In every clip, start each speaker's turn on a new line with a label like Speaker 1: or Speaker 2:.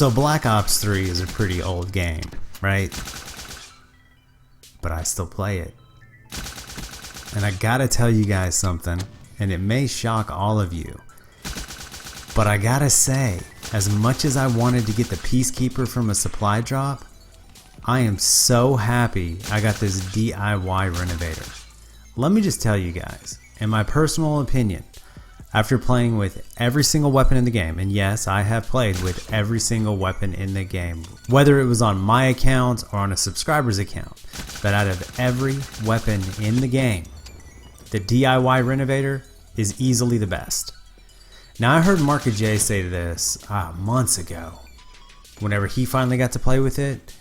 Speaker 1: So Black Ops 3 is a pretty old game, right? But I still play it. And I gotta tell you guys something, and it may shock all of you, but I gotta say, as much as I wanted to get the Peacekeeper from a supply drop, I am so happy I got this DIY Renovator. Let me just tell you guys, in my personal opinion, after playing with every single weapon in the game, and yes, I have played with every single weapon in the game, whether it was on my account or on a subscriber's account, but out of every weapon in the game, the DIY Renovator is easily the best. Now, I heard Mark J say this months ago, whenever he finally got to play with it,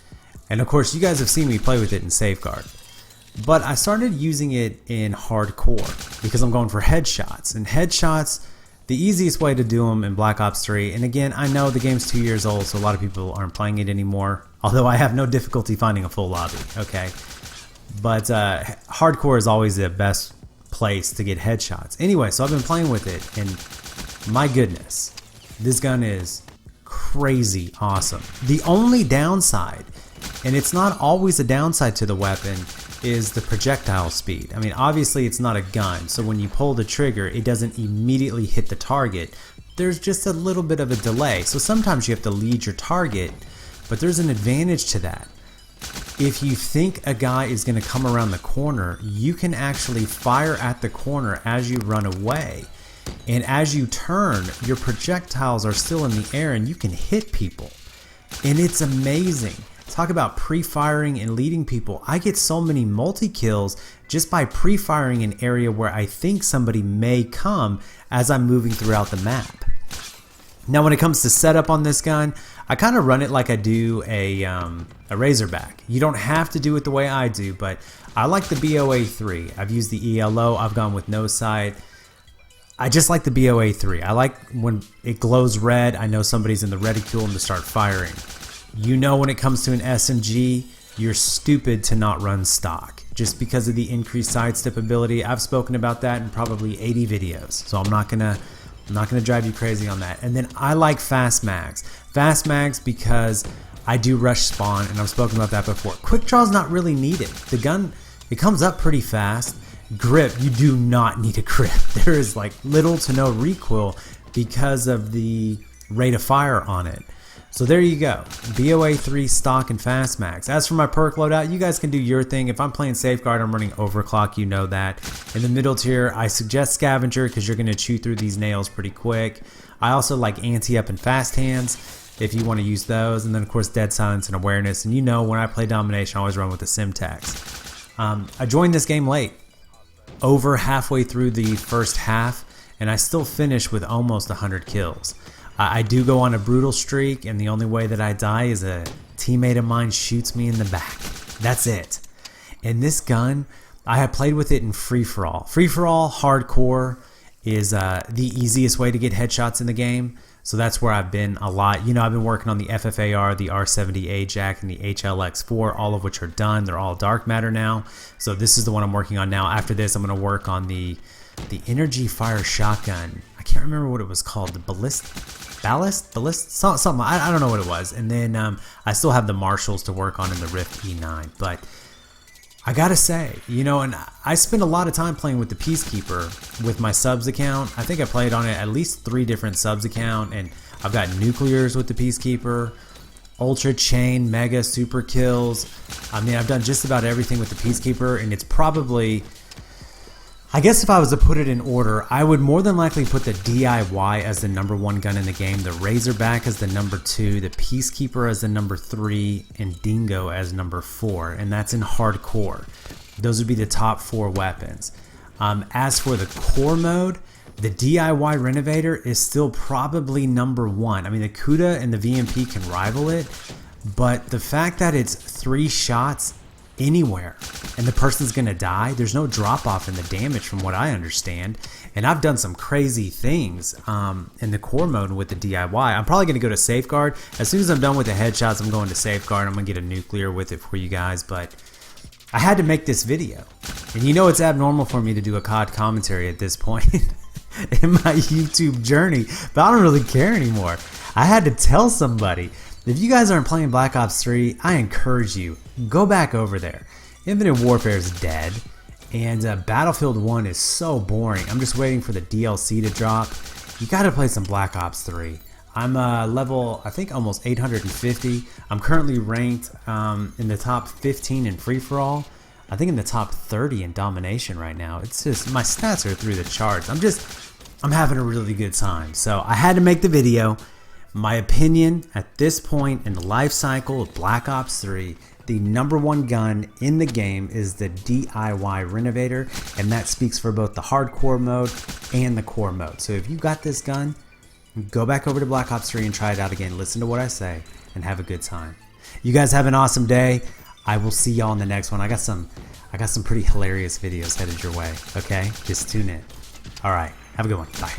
Speaker 1: and of course you guys have seen me play with it in Safeguard. But I started using it in hardcore because I'm going for headshots. And headshots, the easiest way to do them in Black Ops 3. And again, I know the game's 2 years old, so a lot of people aren't playing it anymore. Although I have no difficulty finding a full lobby, okay? But hardcore is always the best place to get headshots. Anyway, so I've been playing with it, and my goodness, this gun is crazy awesome. The only downside, and it's not always a downside to the weapon, is the projectile speed. I mean, obviously it's not a gun, so when you pull the trigger, it doesn't immediately hit the target. There's just a little bit of a delay, so sometimes you have to lead your target, but there's an advantage to that. If you think a guy is going to come around the corner, you can actually fire at the corner as you run away, and as you turn, your projectiles are still in the air and you can hit people, and it's amazing. Talk about pre-firing and leading people. I get so many multi-kills just by pre-firing an area where I think somebody may come as I'm moving throughout the map. Now, when it comes to setup on this gun, I kind of run it like I do a Razorback. You don't have to do it the way I do, but I like the BOA3. I've used the ELO. I've gone with no sight. I just like the BOA3. I like when it glows red, I know somebody's in the reticule and to start firing. You know, when it comes to an SMG, you're stupid to not run stock just because of the increased sidestep ability. I've spoken about that in probably 80 videos, so I'm not gonna drive you crazy on that. And then I like fast mags. Fast mags because I do rush spawn, and I've spoken about that before. Quick draw is not really needed. The gun, it comes up pretty fast. Grip, you do not need a grip. There is like little to no recoil because of the rate of fire on it. So there you go, BOA3 stock and fast mags. As for my perk loadout, you guys can do your thing. If I'm playing Safeguard, I'm running overclock, you know that. In the middle tier, I suggest Scavenger because you're going to chew through these nails pretty quick. I also like anti-up and fast hands if you want to use those. And then of course dead silence and awareness. And you know when I play domination, I always run with the Simtax. I joined this game late, over halfway through the first half, and I still finished with almost 100 kills. I do go on a brutal streak, and the only way that I die is a teammate of mine shoots me in the back. That's it. And this gun, I have played with it in free-for-all. Free-for-all, hardcore, is the easiest way to get headshots in the game. So that's where I've been a lot. You know, I've been working on the FFAR, the R70 AJAC, and the HLX4, all of which are done. They're all dark matter now. So this is the one I'm working on now. After this, I'm going to work on the energy fire shotgun. I can't remember what it was called. The ballist, something. I don't know what it was. And then I still have the Marshalls to work on in the Rift E9. But I gotta say, you know, and I spend a lot of time playing with the Peacekeeper with my subs account. I think I played on it at least 3 different subs account, and I've got nuclears with the Peacekeeper, ultra chain, mega, super kills. I mean, I've done just about everything with the Peacekeeper, and it's probably, I guess if I was to put it in order, I would more than likely put the DIY as the #1 gun in the game, the Razorback as the #2, the Peacekeeper as the #3, and Dingo as #4, and that's in hardcore. Those would be the top 4 weapons. As for the core mode, the DIY Renovator is still probably #1. I mean, the CUDA and the VMP can rival it, but the fact that it's 3 shots anywhere and the person's gonna die, there's no drop off in the damage from what I understand. And I've done some crazy things in the core mode with the DIY. I'm probably gonna go to Safeguard. As soon as I'm done with the headshots, I'm going to Safeguard. I'm gonna get a nuclear with it for you guys, but I had to make this video. And you know it's abnormal for me to do a COD commentary at this point in my YouTube journey, but I don't really care anymore. I had to tell somebody. If you guys aren't playing Black Ops 3, I encourage you, go back over there. Infinite Warfare is dead, and Battlefield 1 is so boring. I'm just waiting for the DLC to drop. You gotta play some Black Ops 3. I'm level, I think, almost 850. I'm currently ranked in the top 15 in free-for-all. I think in the top 30 in domination right now. It's just, my stats are through the charts. I'm having a really good time. So I had to make the video. My opinion at this point in the life cycle of Black Ops 3, the #1 gun in the game is the DIY Renovator, and that speaks for both the hardcore mode and the core mode. So if you got this gun, go back over to Black Ops 3 and try it out again. Listen to what I say and have a good time. You guys have an awesome day. I will see y'all in the next one. I got some pretty hilarious videos headed your way. Okay, just tune in. All right, have a good one. Bye.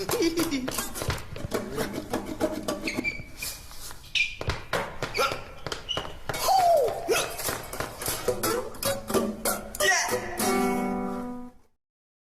Speaker 2: Hehehe